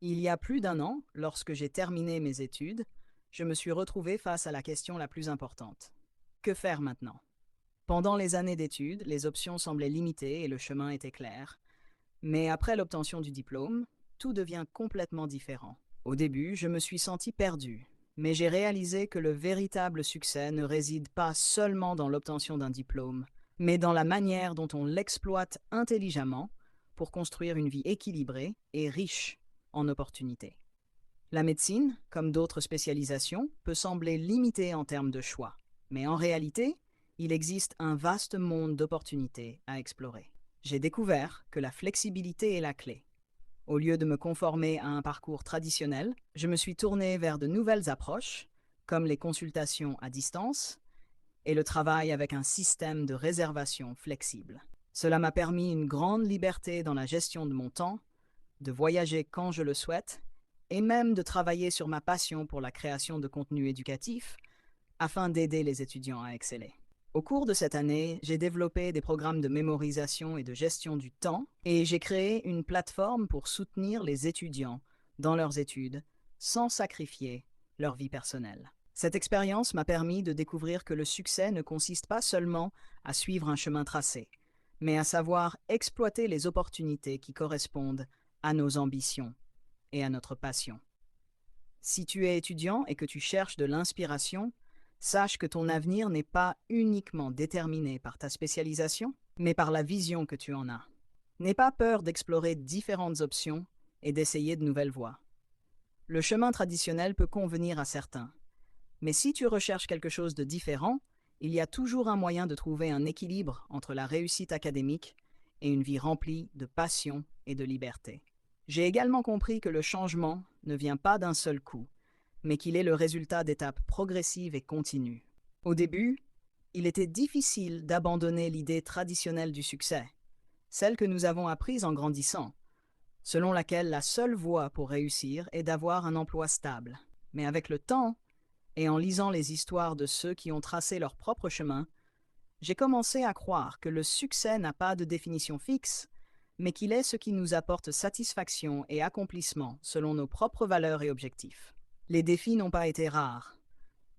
Il y a plus d'un an, lorsque j'ai terminé mes études, je me suis retrouvé face à la question la plus importante. Que faire maintenant? Pendant les années d'études, les options semblaient limitées et le chemin était clair. Mais après l'obtention du diplôme, tout devient complètement différent. Au début, je me suis senti perdu, mais j'ai réalisé que le véritable succès ne réside pas seulement dans l'obtention d'un diplôme, mais dans la manière dont on l'exploite intelligemment pour construire une vie équilibrée et riche en opportunités. La médecine, comme d'autres spécialisations, peut sembler limitée en termes de choix, mais en réalité, il existe un vaste monde d'opportunités à explorer. J'ai découvert que la flexibilité est la clé. Au lieu de me conformer à un parcours traditionnel, je me suis tourné vers de nouvelles approches, comme les consultations à distance et le travail avec un système de réservation flexible. Cela m'a permis une grande liberté dans la gestion de mon temps, de voyager quand je le souhaite, et même de travailler sur ma passion pour la création de contenu éducatif afin d'aider les étudiants à exceller. Au cours de cette année, j'ai développé des programmes de mémorisation et de gestion du temps et j'ai créé une plateforme pour soutenir les étudiants dans leurs études sans sacrifier leur vie personnelle. Cette expérience m'a permis de découvrir que le succès ne consiste pas seulement à suivre un chemin tracé, mais à savoir exploiter les opportunités qui correspondent à nos ambitions et à notre passion. Si tu es étudiant et que tu cherches de l'inspiration, sache que ton avenir n'est pas uniquement déterminé par ta spécialisation, mais par la vision que tu en as. N'aie pas peur d'explorer différentes options et d'essayer de nouvelles voies. Le chemin traditionnel peut convenir à certains, mais si tu recherches quelque chose de différent, il y a toujours un moyen de trouver un équilibre entre la réussite académique et une vie remplie de passion et de liberté. J'ai également compris que le changement ne vient pas d'un seul coup, mais qu'il est le résultat d'étapes progressives et continues. Au début, il était difficile d'abandonner l'idée traditionnelle du succès, celle que nous avons apprise en grandissant, selon laquelle la seule voie pour réussir est d'avoir un emploi stable. Mais avec le temps, et en lisant les histoires de ceux qui ont tracé leur propre chemin, j'ai commencé à croire que le succès n'a pas de définition fixe, mais qu'il est ce qui nous apporte satisfaction et accomplissement selon nos propres valeurs et objectifs. Les défis n'ont pas été rares.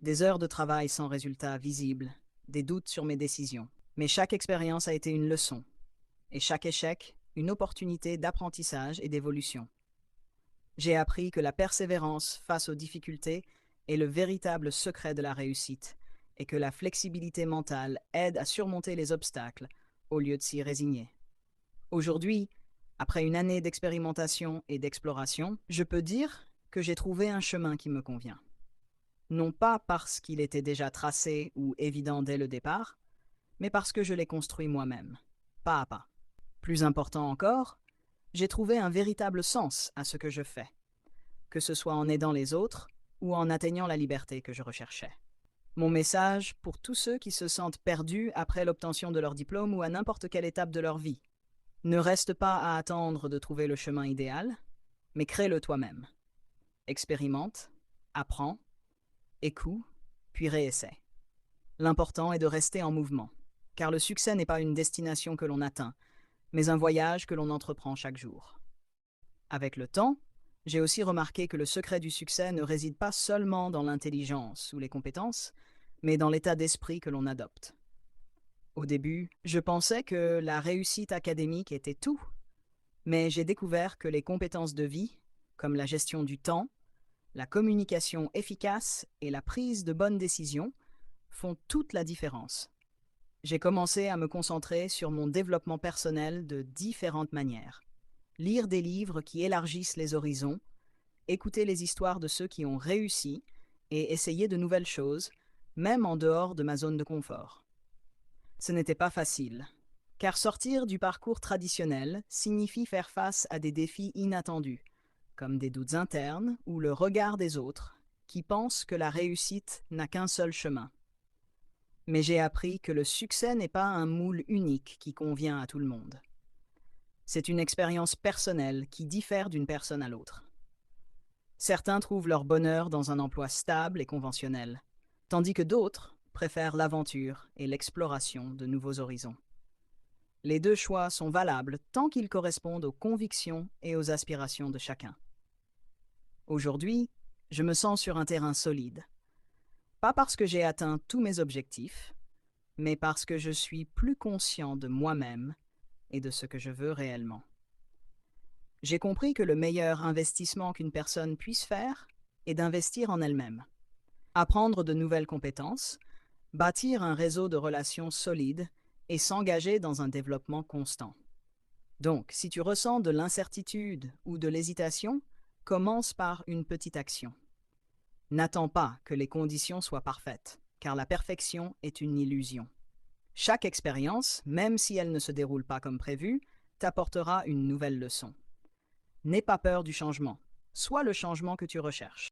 Des heures de travail sans résultat visible, des doutes sur mes décisions. Mais chaque expérience a été une leçon, et chaque échec, une opportunité d'apprentissage et d'évolution. J'ai appris que la persévérance face aux difficultés est le véritable secret de la réussite, et que la flexibilité mentale aide à surmonter les obstacles au lieu de s'y résigner. Aujourd'hui, après une année d'expérimentation et d'exploration, je peux dire que j'ai trouvé un chemin qui me convient. Non pas parce qu'il était déjà tracé ou évident dès le départ, mais parce que je l'ai construit moi-même, pas à pas. Plus important encore, j'ai trouvé un véritable sens à ce que je fais, que ce soit en aidant les autres ou en atteignant la liberté que je recherchais. Mon message pour tous ceux qui se sentent perdus après l'obtention de leur diplôme ou à n'importe quelle étape de leur vie: ne reste pas à attendre de trouver le chemin idéal, mais crée-le toi-même. Expérimente, apprends, écoute, puis réessaie. L'important est de rester en mouvement, car le succès n'est pas une destination que l'on atteint, mais un voyage que l'on entreprend chaque jour. Avec le temps, j'ai aussi remarqué que le secret du succès ne réside pas seulement dans l'intelligence ou les compétences, mais dans l'état d'esprit que l'on adopte. Au début, je pensais que la réussite académique était tout, mais j'ai découvert que les compétences de vie, comme la gestion du temps, la communication efficace et la prise de bonnes décisions, font toute la différence. J'ai commencé à me concentrer sur mon développement personnel de différentes manières. Lire des livres qui élargissent les horizons, écouter les histoires de ceux qui ont réussi et essayer de nouvelles choses, même en dehors de ma zone de confort. Ce n'était pas facile, car sortir du parcours traditionnel signifie faire face à des défis inattendus, comme des doutes internes ou le regard des autres, qui pensent que la réussite n'a qu'un seul chemin. Mais j'ai appris que le succès n'est pas un moule unique qui convient à tout le monde. C'est une expérience personnelle qui diffère d'une personne à l'autre. Certains trouvent leur bonheur dans un emploi stable et conventionnel, tandis que d'autres préfèrent l'aventure et l'exploration de nouveaux horizons. Les deux choix sont valables tant qu'ils correspondent aux convictions et aux aspirations de chacun. Aujourd'hui, je me sens sur un terrain solide. Pas parce que j'ai atteint tous mes objectifs, mais parce que je suis plus conscient de moi-même et de ce que je veux réellement. J'ai compris que le meilleur investissement qu'une personne puisse faire est d'investir en elle-même. Apprendre de nouvelles compétences, bâtir un réseau de relations solides et s'engager dans un développement constant. Donc, si tu ressens de l'incertitude ou de l'hésitation, commence par une petite action. N'attends pas que les conditions soient parfaites, car la perfection est une illusion. Chaque expérience, même si elle ne se déroule pas comme prévu, t'apportera une nouvelle leçon. N'aie pas peur du changement. Sois le changement que tu recherches.